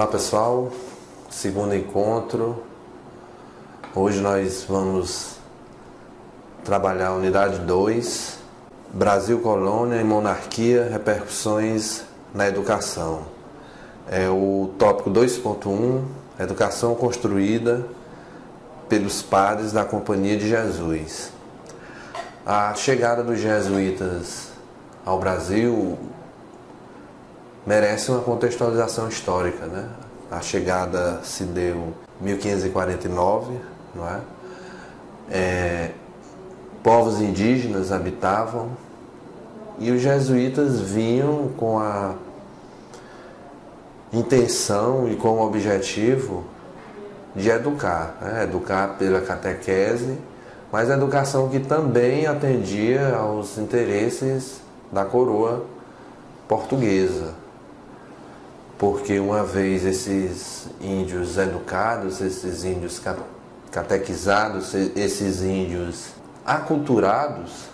Olá pessoal, segundo encontro. Hoje nós vamos trabalhar a unidade 2, Brasil, Colônia e Monarquia, repercussões na educação. É o tópico 2.1, educação construída pelos padres da Companhia de Jesus. A chegada dos jesuítas ao Brasil merece uma contextualização histórica, né? A chegada se deu em 1549, não é? Povos indígenas habitavam e os jesuítas vinham com a intenção e com o objetivo de educar, né? Educar pela catequese, mas a educação que também atendia aos interesses da coroa portuguesa. Porque uma vez esses índios educados, esses índios catequizados, esses índios aculturados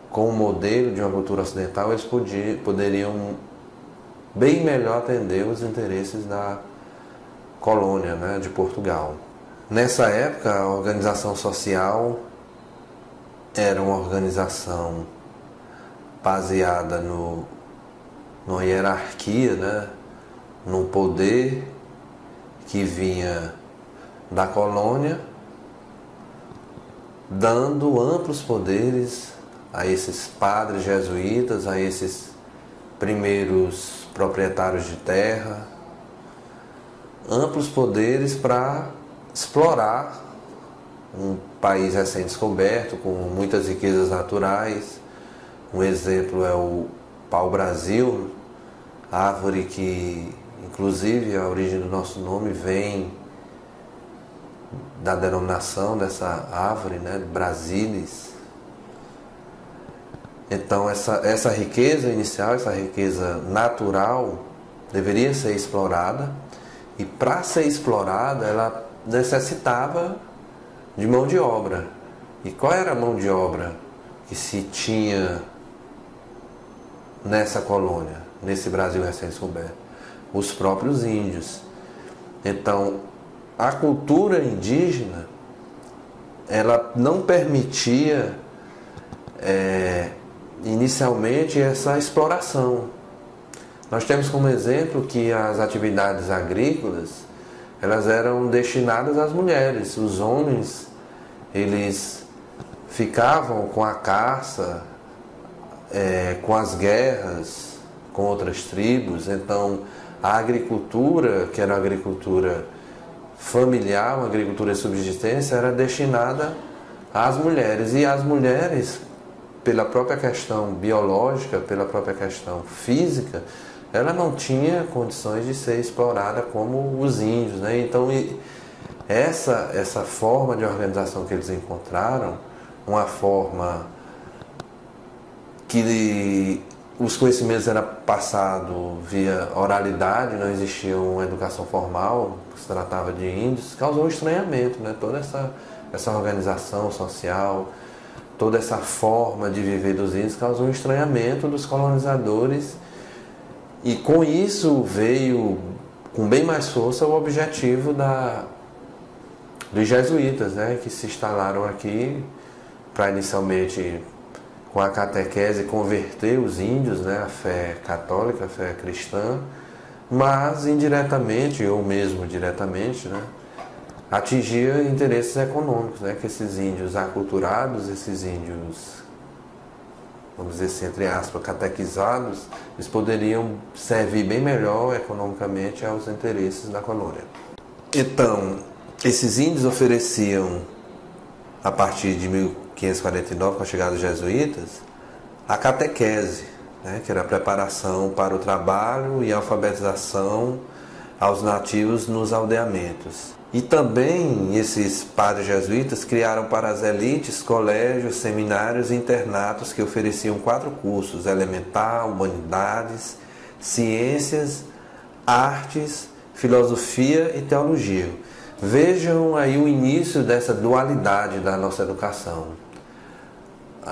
com o modelo de uma cultura ocidental, eles poderiam bem melhor atender os interesses da colônia, né, de Portugal. Nessa época, a organização social era uma organização baseada numa hierarquia, né, num poder que vinha da colônia, dando amplos poderes a esses padres jesuítas, a esses primeiros proprietários de terra, amplos poderes para explorar um país recém-descoberto, com muitas riquezas naturais. Um exemplo é o pau-brasil, árvore que, inclusive, a origem do nosso nome vem da denominação dessa árvore, né, Brasilis. Então, essa riqueza inicial, essa riqueza natural, deveria ser explorada, e para ser explorada, ela necessitava de mão de obra. E qual era a mão de obra que se tinha nessa colônia, nesse Brasil recém-descoberto? Os próprios índios. Então, a cultura indígena, ela não permitia inicialmente essa exploração. Nós temos como exemplo que as atividades agrícolas, elas eram destinadas às mulheres. Os homens, eles ficavam com a caça, com as guerras com outras tribos. Então a agricultura, que era uma agricultura familiar, uma agricultura de subsistência, era destinada às mulheres. E as mulheres, pela própria questão biológica, pela própria questão física, ela não tinha condições de ser explorada como os índios, né? Então essa forma de organização que eles encontraram, uma forma que os conhecimentos eram passados via oralidade, não existia uma educação formal, se tratava de índios, causou um estranhamento, né? Toda essa organização social, toda essa forma de viver dos índios causou um estranhamento dos colonizadores, e com isso veio com bem mais força o objetivo dos jesuítas, né? Que se instalaram aqui para inicialmente, com a catequese, converter os índios, né, à fé católica, à fé cristã, mas indiretamente, ou mesmo diretamente, né, atingia interesses econômicos, né, que esses índios aculturados, esses índios, vamos dizer assim, entre aspas, catequizados, eles poderiam servir bem melhor economicamente aos interesses da colônia. Então, esses índios ofereciam, a partir de 1549, com a chegada dos jesuítas, a catequese, né, que era a preparação para o trabalho e a alfabetização aos nativos nos aldeamentos. E também esses padres jesuítas criaram para as elites colégios, seminários e internatos que ofereciam 4 cursos: elementar, humanidades, ciências, artes, filosofia e teologia. Vejam aí o início dessa dualidade da nossa educação.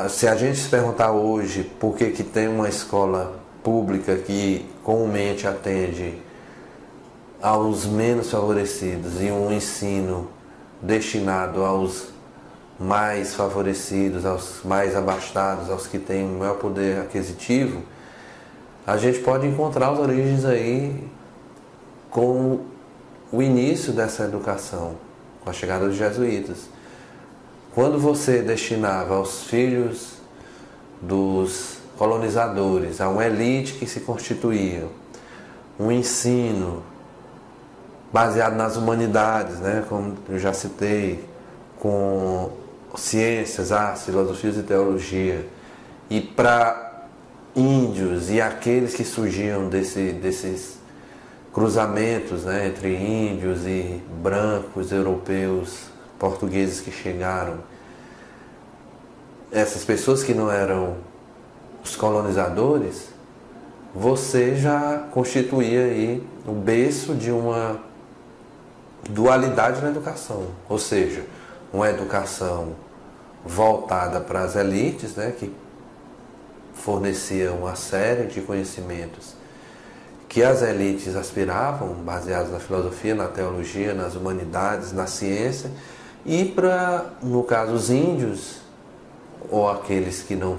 Se a gente se perguntar hoje por que tem uma escola pública que comumente atende aos menos favorecidos e um ensino destinado aos mais favorecidos, aos mais abastados, aos que têm o maior poder aquisitivo, a gente pode encontrar as origens aí com o início dessa educação, com a chegada dos jesuítas. Quando você destinava aos filhos dos colonizadores, a uma elite que se constituía, um ensino baseado nas humanidades, né, como eu já citei, com ciências, artes, filosofias e teologia, e para índios e aqueles que surgiam desses cruzamentos, né, entre índios e brancos, europeus, portugueses que chegaram, essas pessoas que não eram os colonizadores, você já constituía aí o berço de uma dualidade na educação, ou seja, uma educação voltada para as elites, né, que fornecia uma série de conhecimentos que as elites aspiravam, baseados na filosofia, na teologia, nas humanidades, na ciência, e para, no caso, os índios, ou aqueles que não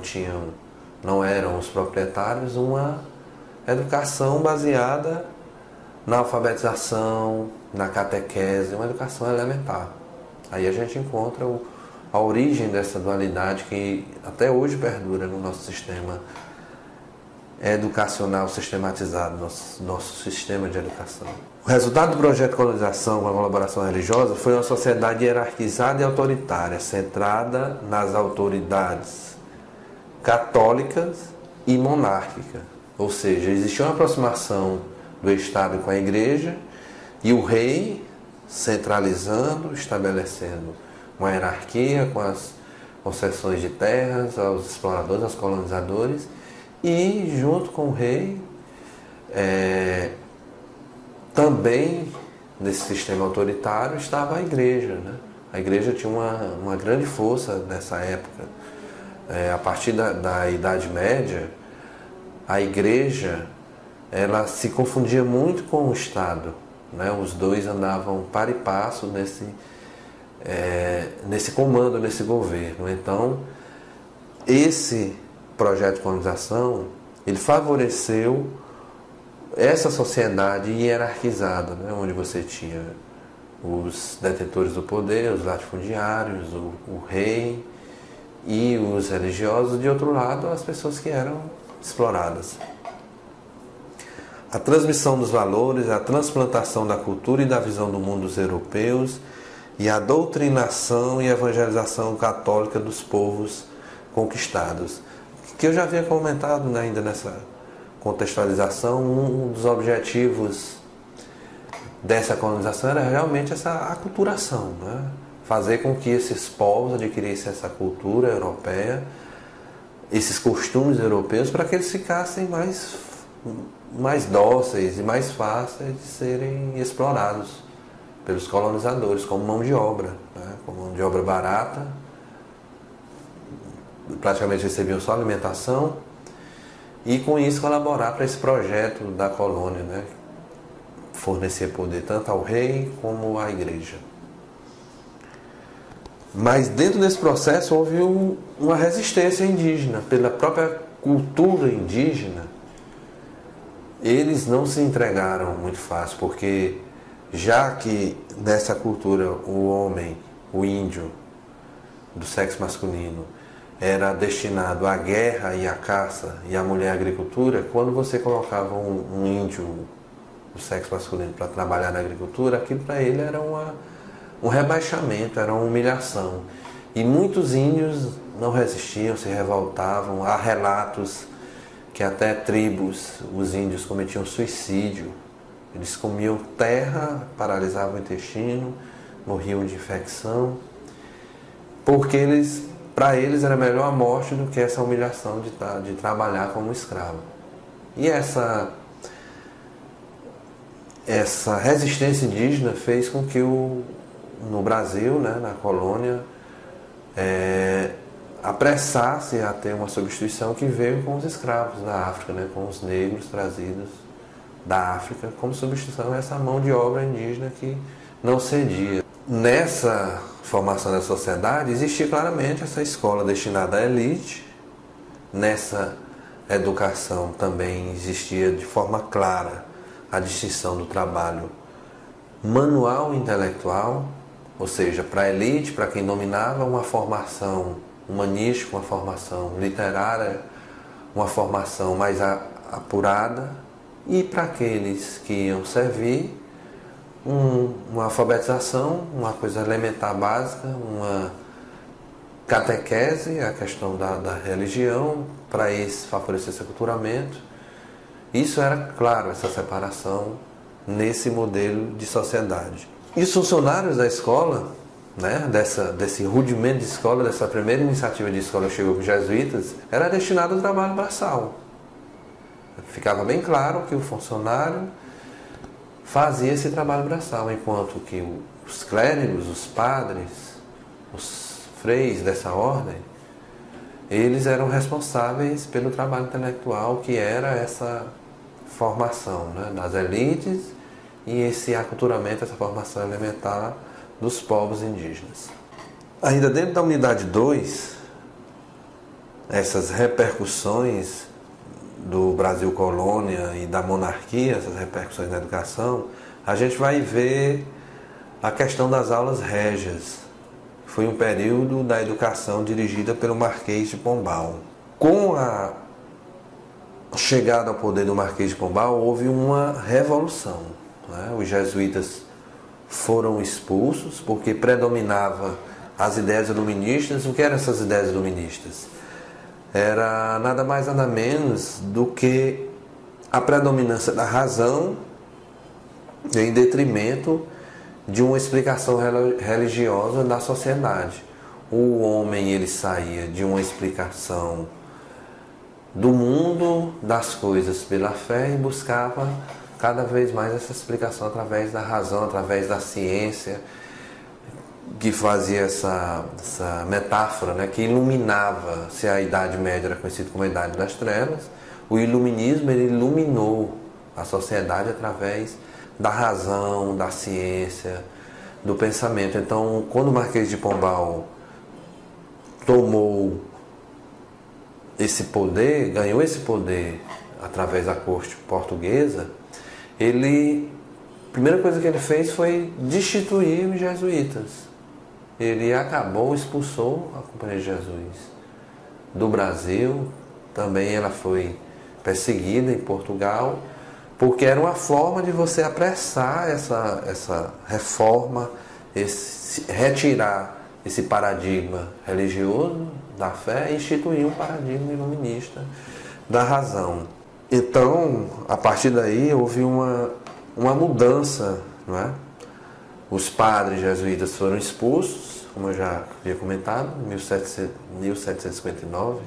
eram os proprietários, uma educação baseada na alfabetização, na catequese, uma educação elementar. Aí a gente encontra a origem dessa dualidade que até hoje perdura no nosso sistema educacional sistematizado, nosso sistema de educação. O resultado do projeto de colonização com a colaboração religiosa foi uma sociedade hierarquizada e autoritária, centrada nas autoridades católicas e monárquicas. Ou seja, existia uma aproximação do Estado com a Igreja e o rei centralizando, estabelecendo uma hierarquia com as concessões de terras aos exploradores, aos colonizadores, e junto com o rei, também nesse sistema autoritário estava a Igreja, né? A Igreja tinha uma grande força nessa época. A partir da Idade Média, a Igreja ela se confundia muito com o Estado, né? Os dois andavam par e passo nesse comando, nesse governo. Então, esse projeto de colonização, ele favoreceu essa sociedade hierarquizada, né? Onde você tinha os detentores do poder, os latifundiários, o rei e os religiosos, de outro lado, as pessoas que eram exploradas. A transmissão dos valores, a transplantação da cultura e da visão do mundo dos europeus e a doutrinação e evangelização católica dos povos conquistados. Que eu já havia comentado, né, ainda nessa contextualização, um dos objetivos dessa colonização era realmente essa aculturação, né? Fazer com que esses povos adquirissem essa cultura europeia, esses costumes europeus, para que eles ficassem mais dóceis e mais fáceis de serem explorados pelos colonizadores como mão de obra, né? Como mão de obra barata. Praticamente recebiam só alimentação e com isso colaborar para esse projeto da colônia, né? Fornecer poder tanto ao rei como à Igreja. Mas dentro desse processo houve uma resistência indígena, pela própria cultura indígena. Eles não se entregaram muito fácil, porque já que nessa cultura o homem, o índio do sexo masculino, era destinado à guerra e à caça, e a mulher à agricultura, quando você colocava um índio do sexo masculino para trabalhar na agricultura, aquilo para ele era um rebaixamento, era uma humilhação. E muitos índios não resistiam, se revoltavam. Há relatos que até tribos, os índios cometiam suicídio. Eles comiam terra, paralisavam o intestino, morriam de infecção, porque para eles era melhor a morte do que essa humilhação de trabalhar como escravo. E essa resistência indígena fez com que no Brasil, né, na colônia, apressasse a ter uma substituição que veio com os escravos da África, né, com os negros trazidos da África como substituição a essa mão de obra indígena que não cedia. Nessa formação da sociedade existia claramente essa escola destinada à elite. Nessa educação também existia de forma clara a distinção do trabalho manual e intelectual, ou seja, para a elite, para quem dominava, uma formação humanística, uma formação literária, uma formação mais apurada, e para aqueles que iam servir, uma alfabetização, uma coisa elementar básica, uma catequese, a questão da religião, para favorecer esse aculturamento. Isso era claro, essa separação nesse modelo de sociedade. E os funcionários da escola, né, desse rudimento de escola, dessa primeira iniciativa de escola que chegou com os jesuítas, era destinado ao trabalho braçal. Ficava bem claro que o funcionário fazia esse trabalho braçal, enquanto que os clérigos, os padres, os freis dessa ordem, eles eram responsáveis pelo trabalho intelectual, que era essa formação, né, das elites e esse aculturamento, essa formação elementar dos povos indígenas. Ainda dentro da unidade 2, essas repercussões do Brasil colônia e da monarquia, essas repercussões na educação, a gente vai ver a questão das aulas régias. Foi um período da educação dirigida pelo Marquês de Pombal. Com a chegada ao poder do Marquês de Pombal, houve uma revolução, né? Os jesuítas foram expulsos porque predominava as ideias iluministas. O que eram essas ideias iluministas? Era nada mais nada menos do que a predominância da razão em detrimento de uma explicação religiosa da sociedade. O homem, ele saía de uma explicação do mundo, das coisas pela fé, e buscava cada vez mais essa explicação através da razão, através da ciência, que fazia essa metáfora, né, que iluminava. Se a Idade Média era conhecida como a Idade das Trevas, o iluminismo, ele iluminou a sociedade através da razão, da ciência, do pensamento. Então, quando o Marquês de Pombal tomou esse poder, ganhou esse poder através da corte portuguesa, a primeira coisa que ele fez foi destituir os jesuítas. Ele expulsou a Companhia de Jesus do Brasil. Também ela foi perseguida em Portugal, porque era uma forma de você apressar essa reforma, retirar esse paradigma religioso da fé e instituir um paradigma iluminista da razão. Então, a partir daí, houve uma mudança, não é? Os padres jesuítas foram expulsos, como eu já havia comentado, em 1759,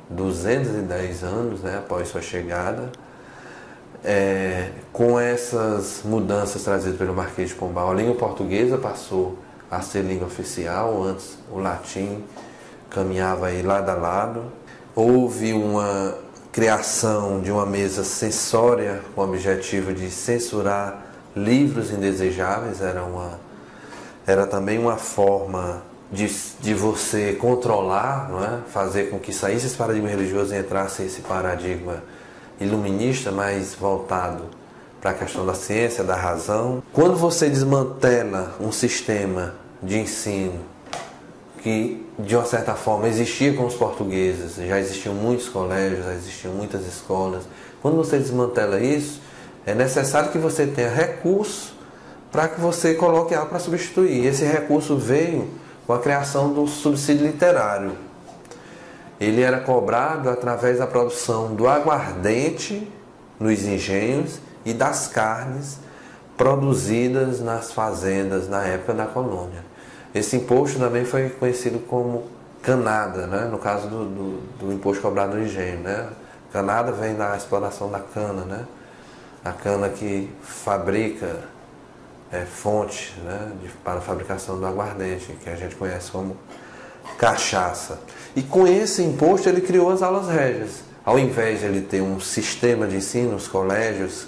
210 anos, né, após sua chegada. Com essas mudanças trazidas pelo Marquês de Pombal, a língua portuguesa passou a ser língua oficial. Antes o latim caminhava aí lado a lado. Houve uma criação de uma mesa censória com o objetivo de censurar livros indesejáveis. Era também uma forma de você controlar, não é? Fazer com que saísse esse paradigma religioso e entrasse esse paradigma iluminista, mais voltado para a questão da ciência, da razão. Quando você desmantela um sistema de ensino que, de uma certa forma, existia com os portugueses, já existiam muitos colégios, já existiam muitas escolas, quando você desmantela isso, é necessário que você tenha recurso para que você coloque algo para substituir. Esse recurso veio com a criação do subsídio literário. Ele era cobrado através da produção do aguardente nos engenhos e das carnes produzidas nas fazendas na época da colônia. Esse imposto também foi conhecido como canada, né? No caso do imposto cobrado no engenho, né? Canada vem da exploração da cana, né? A cana que fabrica fonte, né, para a fabricação do aguardente, que a gente conhece como cachaça. E com esse imposto ele criou as aulas régias. Ao invés de ele ter um sistema de ensino, os colégios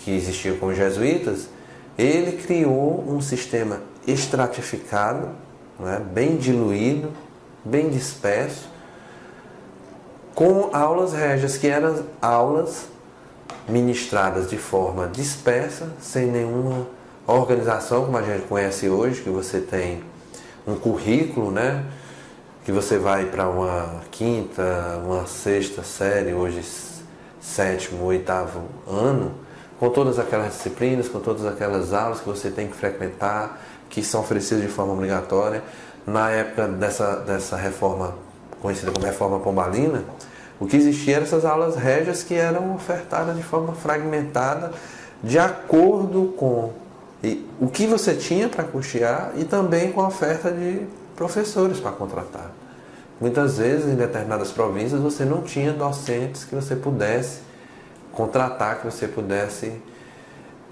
que existia com os jesuítas, ele criou um sistema estratificado, né, bem diluído, bem disperso, com aulas régias, que eram aulas ministradas de forma dispersa, sem nenhuma organização, como a gente conhece hoje, que você tem um currículo, né, que você vai para uma quinta, uma sexta série, hoje sétimo, oitavo ano, com todas aquelas disciplinas, com todas aquelas aulas que você tem que frequentar, que são oferecidas de forma obrigatória. Na época dessa reforma, conhecida como Reforma Pombalina, o que existia eram essas aulas régias que eram ofertadas de forma fragmentada, de acordo com o que você tinha para custear e também com a oferta de professores para contratar. Muitas vezes, em determinadas províncias, você não tinha docentes que você pudesse contratar, que você pudesse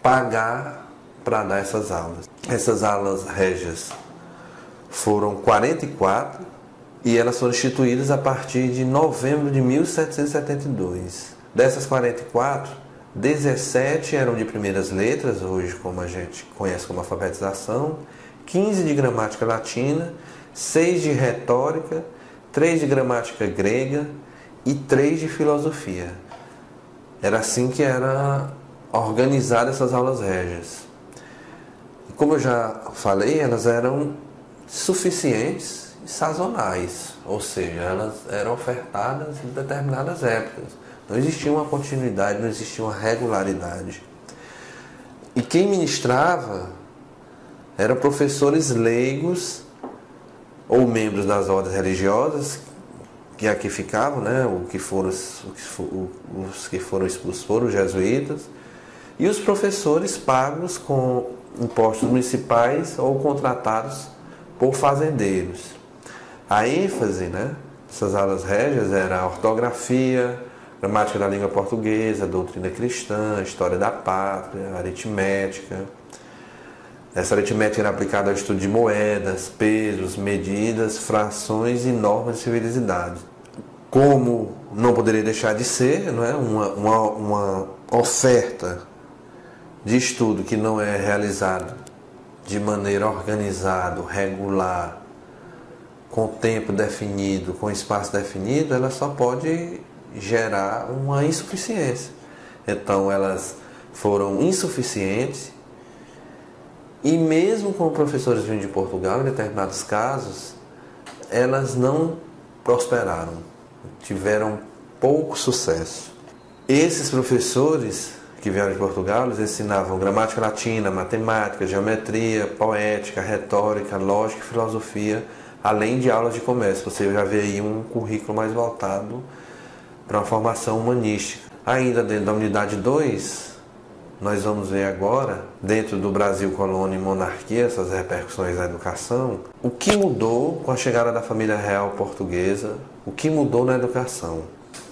pagar para dar essas aulas. Essas aulas régias foram 44 e elas foram instituídas a partir de novembro de 1772. Dessas 44, 17 eram de primeiras letras, hoje como a gente conhece como alfabetização, 15 de gramática latina, 6 de retórica, 3 de gramática grega e 3 de filosofia. Era assim que era organizada essas aulas régias. Como eu já falei, elas eram suficientes e sazonais, ou seja, elas eram ofertadas em determinadas épocas. Não existia uma continuidade, não existia uma regularidade. E quem ministrava eram professores leigos ou membros das ordens religiosas, que aqui ficavam, né? Os que foram expulsos foram os jesuítas, e os professores pagos com impostos municipais ou contratados por fazendeiros. A ênfase, né, dessas aulas régias era a ortografia, gramática da língua portuguesa, doutrina cristã, história da pátria, aritmética. Essa aritmética era aplicada ao estudo de moedas, pesos, medidas, frações e normas de civilidade. Como não poderia deixar de ser, não é? Uma oferta de estudo que não é realizada de maneira organizada, regular, com tempo definido, com espaço definido, ela só pode gerar uma insuficiência. Então elas foram insuficientes e mesmo com professores vindo de Portugal, em determinados casos, elas não prosperaram, tiveram pouco sucesso. Esses professores que vieram de Portugal, eles ensinavam gramática latina, matemática, geometria, poética, retórica, lógica e filosofia, além de aulas de comércio. Você já vê aí um currículo mais voltado para uma formação humanística. Ainda dentro da unidade 2, nós vamos ver agora, dentro do Brasil, colônia e monarquia, essas repercussões da educação, o que mudou com a chegada da família real portuguesa, o que mudou na educação.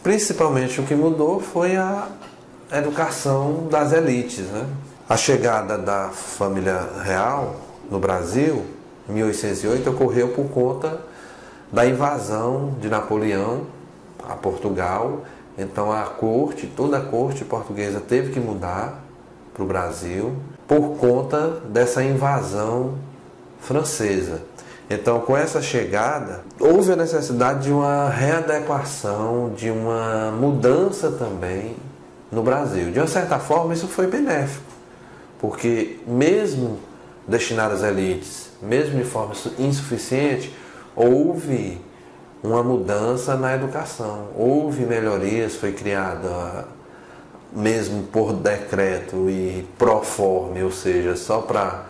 Principalmente o que mudou foi a educação das elites, né? A chegada da família real no Brasil, em 1808, ocorreu por conta da invasão de Napoleão a Portugal. Então a corte, toda a corte portuguesa teve que mudar para o Brasil por conta dessa invasão francesa. Então, com essa chegada, houve a necessidade de uma readequação, de uma mudança também no Brasil. De uma certa forma, isso foi benéfico, porque mesmo destinado às elites, mesmo de forma insuficiente, houve uma mudança na educação, houve melhorias, foi criada mesmo por decreto e pro forma, ou seja, só para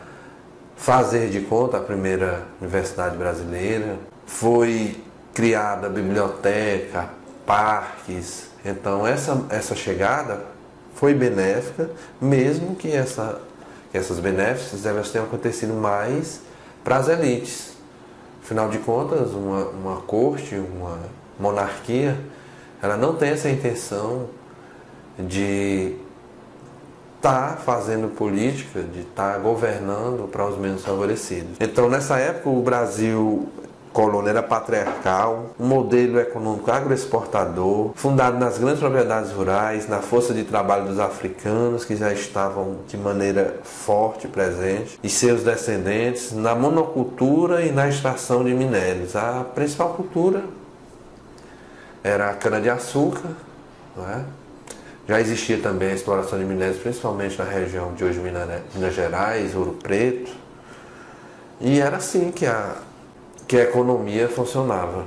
fazer de conta a primeira universidade brasileira. Foi criada a biblioteca, parques. Então essa chegada foi benéfica, mesmo que essas benéficas elas tenham acontecido mais para as elites. Afinal de contas, uma corte, uma monarquia, ela não tem essa intenção de estar fazendo política, de estar governando para os menos favorecidos. Então, nessa época, o Brasil colônia era patriarcal, um modelo econômico agroexportador, fundado nas grandes propriedades rurais, na força de trabalho dos africanos, que já estavam de maneira forte presente, e seus descendentes, na monocultura e na extração de minérios. A principal cultura era a cana-de-açúcar, não é? Já existia também a exploração de minérios, principalmente na região de hoje Minas Gerais, Ouro Preto, e era assim que a economia funcionava.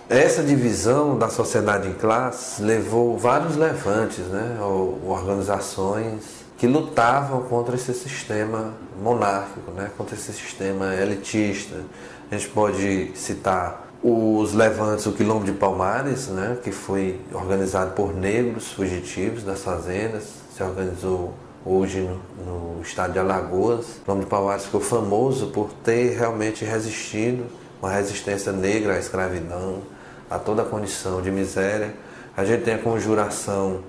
Essa divisão da sociedade em classes levou vários levantes, né, organizações que lutavam contra esse sistema monárquico, né, contra esse sistema elitista. A gente pode citar os levantes, o Quilombo de Palmares, né, que foi organizado por negros fugitivos das fazendas, se organizou hoje no estado de Alagoas. O Quilombo de Palmares ficou famoso por ter realmente resistido, uma resistência negra à escravidão, a toda a condição de miséria. A gente tem a Conjuração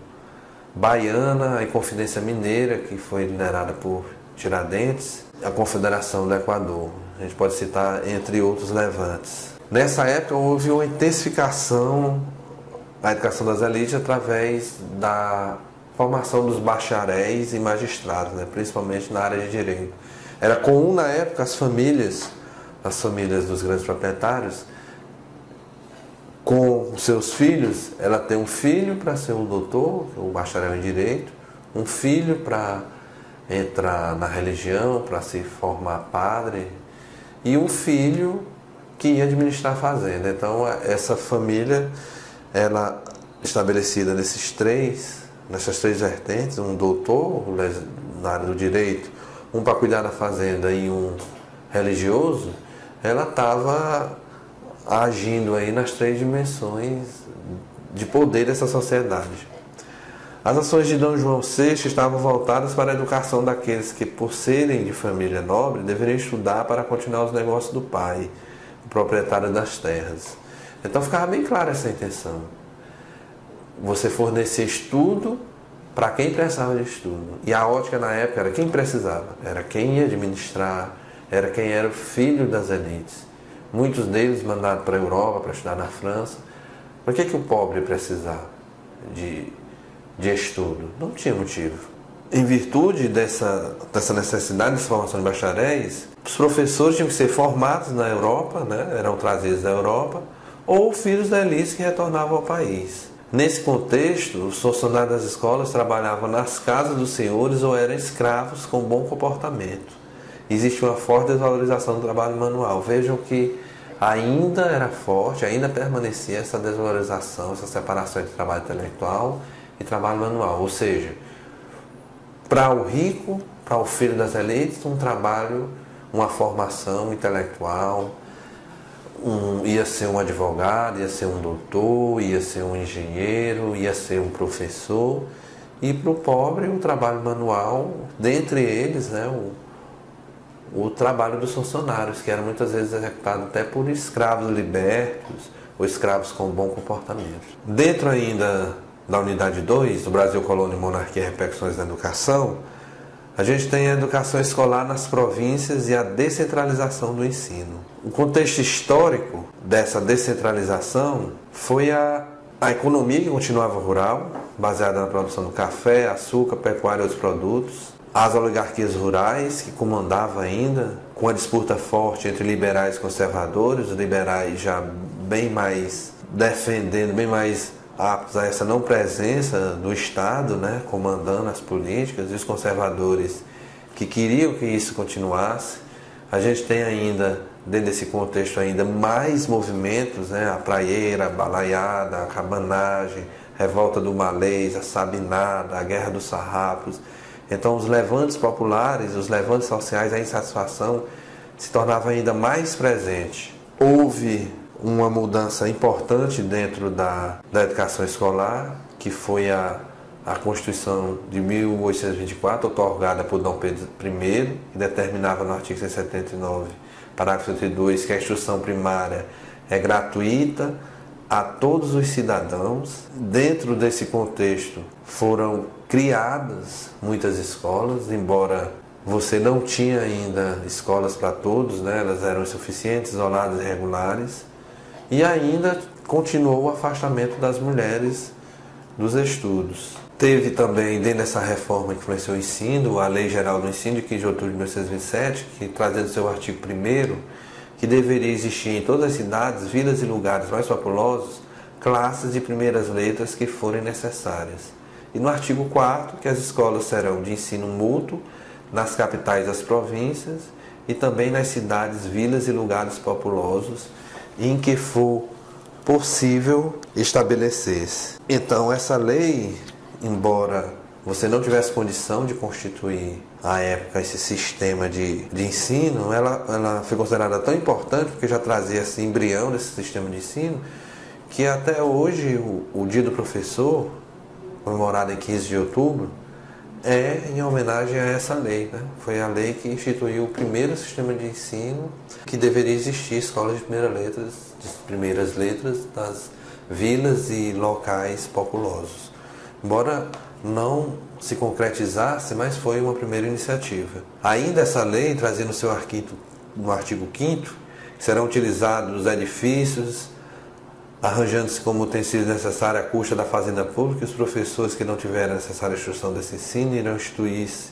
Baiana, a Inconfidência Mineira, que foi liderada por Tiradentes, a Confederação do Equador. A gente pode citar entre outros levantes. Nessa época houve uma intensificação da educação das elites através da formação dos bacharéis e magistrados, né, principalmente na área de direito. Era comum na época as famílias dos grandes proprietários, com os seus filhos, ela tem um filho para ser um doutor, um bacharel em direito, um filho para entrar na religião, para se formar padre, e um filho que ia administrar a fazenda. Então essa família, ela estabelecida nessas três vertentes, um doutor na área do direito, um para cuidar da fazenda e um religioso, ela estava agindo aí nas três dimensões de poder dessa sociedade. As ações de Dom João VI estavam voltadas para a educação daqueles que, por serem de família nobre, deveriam estudar para continuar os negócios do pai, o proprietário das terras. Então ficava bem clara essa intenção. Você fornecer estudo para quem precisava de estudo. E a ótica na época era quem precisava, era quem ia administrar, era quem era o filho das elites. Muitos deles mandados para a Europa, para estudar na França. Por que o pobre precisava de estudo? Não tinha motivo. Em virtude dessa necessidade de formação de bacharéis, os professores tinham que ser formados na Europa, né? Eram trazidos da Europa, ou filhos da elite que retornavam ao país. Nesse contexto, os funcionários das escolas trabalhavam nas casas dos senhores ou eram escravos com bom comportamento. Existe uma forte desvalorização do trabalho manual. Vejam que ainda era forte, ainda permanecia essa desvalorização, essa separação entre trabalho intelectual e trabalho manual. Ou seja, para o rico, para o filho das elites, um trabalho, uma formação intelectual, ia ser um advogado, ia ser um doutor, ia ser um engenheiro, ia ser um professor. E para o pobre, o trabalho manual, dentre eles, né, o trabalho dos funcionários, que era muitas vezes executado até por escravos libertos ou escravos com bom comportamento. Dentro ainda da unidade 2, do Brasil, Colônia, Monarquia e Repercussões na Educação, a gente tem a educação escolar nas províncias e a descentralização do ensino. O contexto histórico dessa descentralização foi a economia que continuava rural, baseada na produção do café, açúcar, pecuária e outros produtos, as oligarquias rurais, que comandavam ainda, com a disputa forte entre liberais e conservadores, os liberais já bem mais defendendo, bem mais aptos a essa não presença do Estado, né, comandando as políticas, e os conservadores que queriam que isso continuasse. A gente tem ainda, dentro desse contexto ainda, mais movimentos, né, a praieira, a balaiada, a cabanagem, revolta do Malês, a sabinada, a guerra dos sarrapos. Então os levantes populares, os levantes sociais, a insatisfação se tornava ainda mais presente. Houve uma mudança importante dentro da educação escolar, que foi a Constituição de 1824, otorgada por Dom Pedro I, que determinava no artigo 179, parágrafo 32, que a instrução primária é gratuita a todos os cidadãos. Dentro desse contexto foram criadas muitas escolas, embora você não tinha ainda escolas para todos, né? Elas eram insuficientes, isoladas e irregulares, e ainda continuou o afastamento das mulheres dos estudos. Teve também, dentro dessa reforma que influenciou o ensino, a Lei Geral do Ensino de 15 de outubro de 1927, que trazendo seu artigo 1º, que deveria existir em todas as cidades, vilas e lugares mais populosos, classes de primeiras letras que forem necessárias. E no artigo 4º, que as escolas serão de ensino mútuo nas capitais das províncias e também nas cidades, vilas e lugares populosos em que for possível estabelecer-se. Então, essa lei, embora você não tivesse condição de constituir, à época, esse sistema de ensino, ela foi considerada tão importante, porque já trazia esse embrião desse sistema de ensino, que até hoje o Dia do Professor, comemorado em 15 de outubro, é em homenagem a essa lei, né? Foi a lei que instituiu o primeiro sistema de ensino que deveria existir escolas de primeiras letras das vilas e locais populosos. Embora não se concretizasse, mas foi uma primeira iniciativa. Ainda essa lei trazia no seu artigo 5º que serão utilizados os edifícios, arranjando-se como tem sido necessário a custa da fazenda pública, e os professores que não tiverem a necessária instrução desse ensino irão instituir-se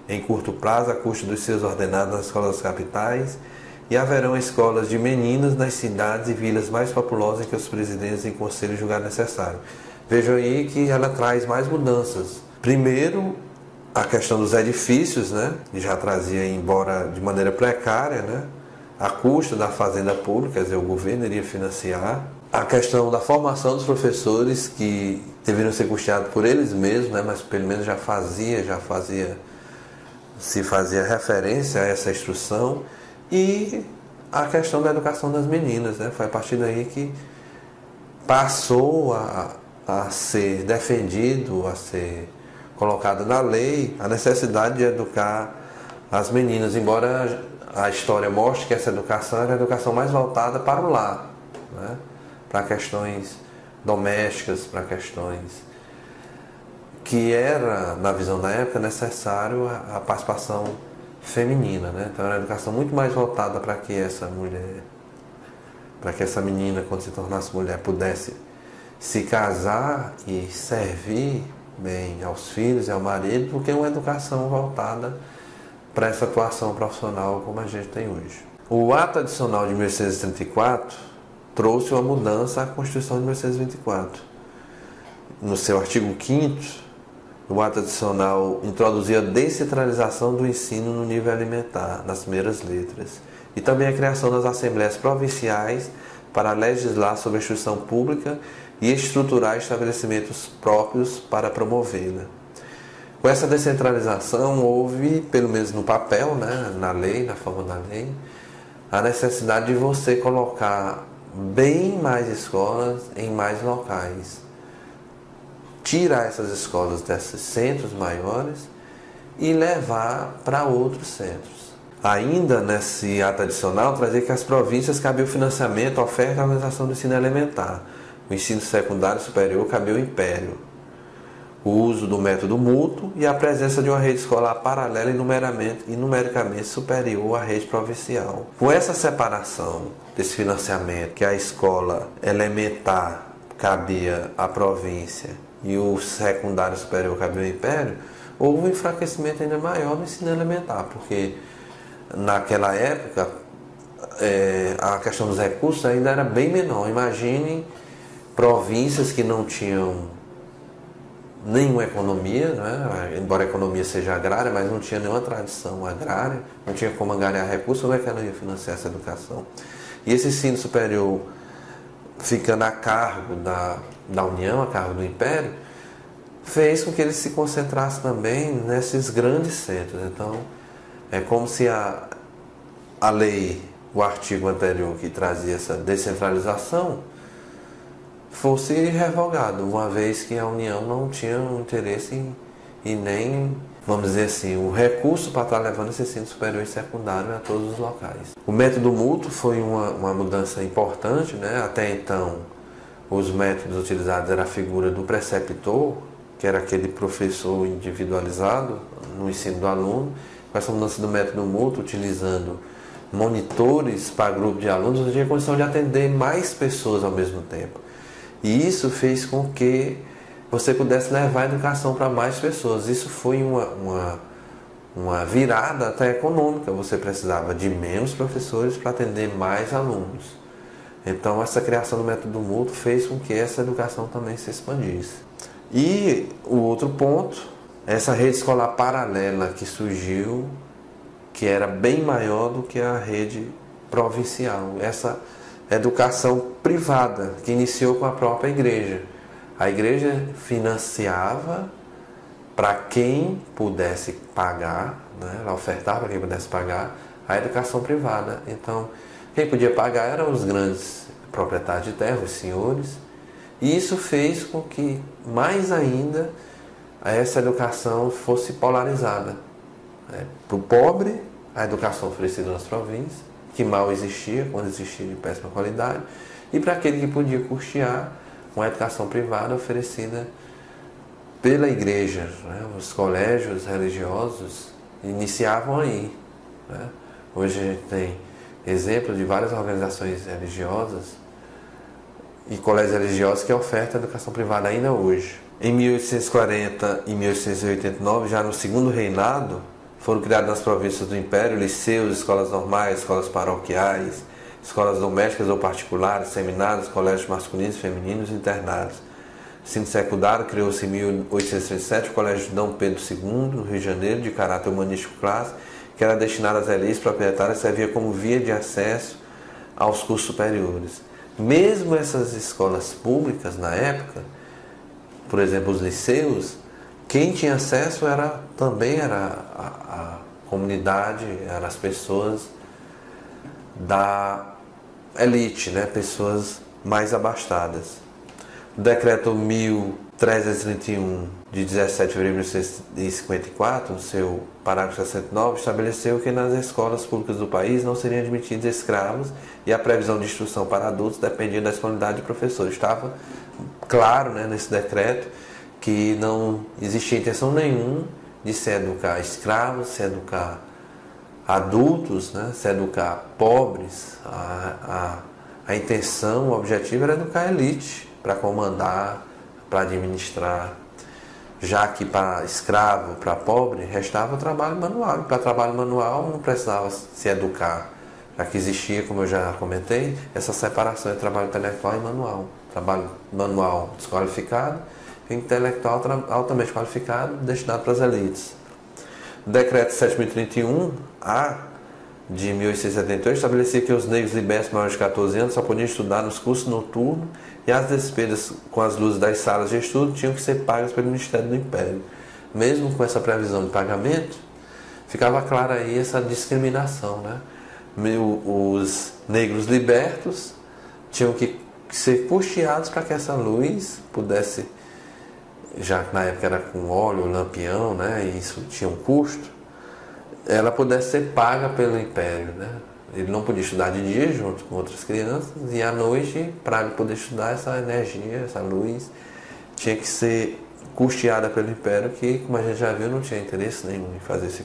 em curto prazo a custa dos seus ordenados nas escolas das capitais, e haverão escolas de meninas nas cidades e vilas mais populosas em que os presidentes e conselhos julgarem necessário. Vejam aí que ela traz mais mudanças. Primeiro, a questão dos edifícios, né, que já trazia, embora de maneira precária, né, a custa da fazenda pública, quer dizer, o governo iria financiar. A questão da formação dos professores, que deveriam ser custeados por eles mesmos, né, mas pelo menos se fazia referência a essa instrução. E a questão da educação das meninas, né, foi a partir daí que passou a ser defendido, a ser colocada na lei a necessidade de educar as meninas, embora a história mostre que essa educação era a educação mais voltada para o lar, né? Para questões domésticas, para questões que era, na visão da época, necessário a participação feminina, né? Então era uma educação muito mais voltada para que essa mulher, para que essa menina, quando se tornasse mulher, pudesse se casar e servir bem aos filhos e ao marido, do que uma educação voltada para essa atuação profissional como a gente tem hoje. O ato adicional de 1834 trouxe uma mudança à Constituição de 1824. No seu artigo 5º, o ato adicional introduzia a descentralização do ensino no nível alimentar, nas primeiras letras, e também a criação das assembleias provinciais para legislar sobre a instrução pública e estruturar estabelecimentos próprios para promovê-la. Com essa descentralização houve, pelo menos no papel, né, na lei, na forma da lei, a necessidade de você colocar bem mais escolas em mais locais. Tirar essas escolas desses centros maiores e levar para outros centros. Ainda nesse ato adicional, trazer que as províncias cabia o financiamento, a oferta e a organização do ensino elementar. O ensino secundário e superior cabia ao Império. O uso do método mútuo e a presença de uma rede escolar paralela e numericamente superior à rede provincial. Com essa separação desse financiamento, que a escola elementar cabia à província e o secundário superior cabia ao Império, houve um enfraquecimento ainda maior no ensino elementar, porque naquela época a questão dos recursos ainda era bem menor. Imagine províncias que não tinham nenhuma economia, né? Embora a economia seja agrária, mas não tinha nenhuma tradição agrária, não tinha como angariar recursos, como é que ela ia financiar essa educação? E esse ensino superior ficando a cargo da União, a cargo do Império, fez com que ele se concentrasse também nesses grandes centros. Então, é como se a lei, o artigo anterior que trazia essa descentralização, fosse revogado, uma vez que a União não tinha um interesse e nem, vamos dizer assim, o recurso para estar levando esse ensino superior e secundário a todos os locais. O método mútuo foi uma mudança importante, né? Até então, os métodos utilizados era a figura do preceptor, que era aquele professor individualizado no ensino do aluno, com essa mudança do método mútuo, utilizando monitores para grupo de alunos, você tinha condição de atender mais pessoas ao mesmo tempo. E isso fez com que você pudesse levar a educação para mais pessoas. Isso foi uma virada até econômica. Você precisava de menos professores para atender mais alunos. Então essa criação do método mútuo fez com que essa educação também se expandisse. E o outro ponto, essa rede escolar paralela que surgiu, que era bem maior do que a rede provincial. Essa educação privada, que iniciou com a própria igreja. A igreja financiava para quem pudesse pagar, né? Ela ofertava para quem pudesse pagar a educação privada. Então, quem podia pagar eram os grandes proprietários de terra, os senhores. E isso fez com que, mais ainda, essa educação fosse polarizada. Para o pobre, a educação oferecida nas províncias, que mal existia, quando existia de péssima qualidade, e para aquele que podia custear uma educação privada oferecida pela igreja, né? Os colégios religiosos iniciavam aí, né? Hoje a gente tem exemplos de várias organizações religiosas e colégios religiosos que ofertam educação privada ainda hoje. Em 1840 e 1889, já no segundo reinado, foram criados nas províncias do Império liceus, escolas normais, escolas paroquiais, escolas domésticas ou particulares, seminários, colégios masculinos, femininos e internados. Ensino secundário criou-se em 1837 o Colégio Dom Pedro II, no Rio de Janeiro, de caráter humanístico clássico, que era destinado às elites proprietárias e servia como via de acesso aos cursos superiores. Mesmo essas escolas públicas, na época, por exemplo, os liceus, quem tinha acesso também era a comunidade, eram as pessoas da elite, né? Pessoas mais abastadas. O decreto 1331, de 17 de fevereiro de 1954, no seu parágrafo 69, estabeleceu que nas escolas públicas do país não seriam admitidos escravos e a previsão de instrução para adultos dependia da disponibilidade de professores. Estava claro, né, nesse decreto que não existia intenção nenhuma de se educar escravos, se educar adultos, né, se educar pobres. A intenção, o objetivo era educar a elite, para comandar, para administrar, já que para escravo, para pobre, restava o trabalho manual. E para trabalho manual não precisava se educar, já que existia, como eu já comentei, essa separação entre trabalho intelectual e manual. Trabalho manual desqualificado e intelectual altamente qualificado, destinado para as elites. O decreto 7.031-A de 1878 estabelecia que os negros libertos maiores de 14 anos só podiam estudar nos cursos noturnos e as despesas com as luzes das salas de estudo tinham que ser pagas pelo Ministério do Império. Mesmo com essa previsão de pagamento, ficava clara aí essa discriminação, né? Os negros libertos tinham que ser custeados para que essa luz pudesse, já que na época era com óleo, lampião, né? E isso tinha um custo, ela pudesse ser paga pelo Império, né? Ele não podia estudar de dia junto com outras crianças e à noite, para ele poder estudar, essa energia, essa luz, tinha que ser custeada pelo Império, que, como a gente já viu, não tinha interesse nenhum em fazer esse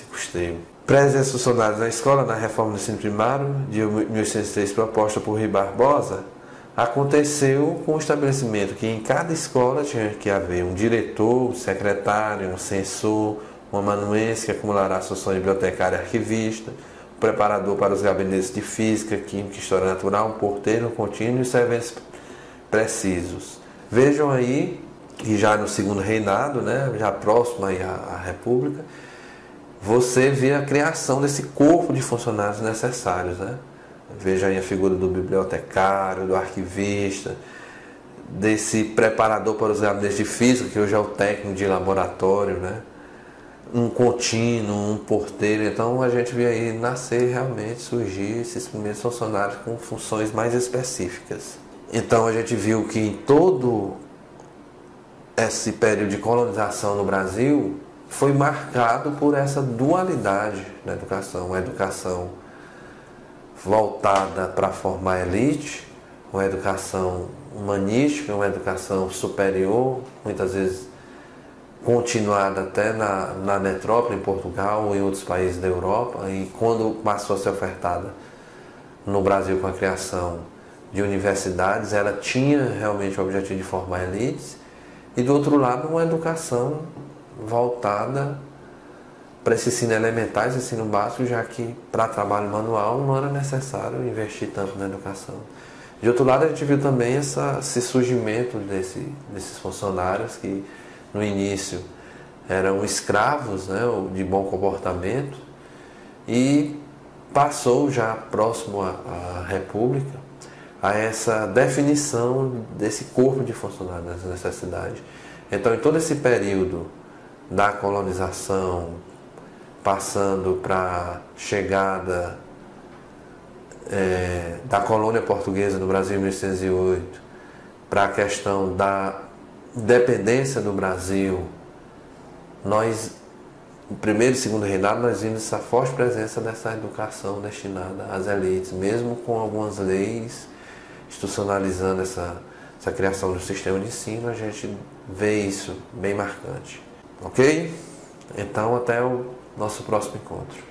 custeio. Presença dos funcionários na escola, na reforma do ensino primário, de 1803, proposta por Rui Barbosa, aconteceu com o estabelecimento que em cada escola tinha que haver um diretor, um secretário, um censor, um amanuense que acumulará a função de bibliotecário e arquivista, um preparador para os gabinetes de física, química e história natural, um porteiro, um contínuo e serventes precisos. Vejam aí que já no segundo reinado, né, já próximo aí à República, você vê a criação desse corpo de funcionários necessários, né? Veja aí a figura do bibliotecário, do arquivista, desse preparador para os gabinetes de física, que hoje é o técnico de laboratório, né? Um contínuo, um porteiro. Então a gente vê aí nascer realmente, surgir esses primeiros funcionários com funções mais específicas. Então a gente viu que em todo esse período de colonização no Brasil foi marcado por essa dualidade na educação, uma educação voltada para formar a elite, uma educação humanística, uma educação superior, muitas vezes continuada até na metrópole, em Portugal ou em outros países da Europa, e quando passou a ser ofertada no Brasil com a criação de universidades, ela tinha realmente o objetivo de formar elites, e do outro lado uma educação voltada para esse ensino elementar, esse ensino básico, já que para trabalho manual não era necessário investir tanto na educação. De outro lado, a gente viu também esse surgimento desses funcionários que no início eram escravos, né, de bom comportamento, e passou já próximo à República a essa definição desse corpo de funcionários, dessa necessidade. Então, em todo esse período da colonização, passando para a chegada da colônia portuguesa no Brasil em 1808, para a questão da dependência do Brasil, nós, no primeiro e segundo reinado, nós vimos essa forte presença dessa educação destinada às elites, mesmo com algumas leis institucionalizando essa criação do sistema de ensino, a gente vê isso bem marcante. Ok? Então, até o nosso próximo encontro.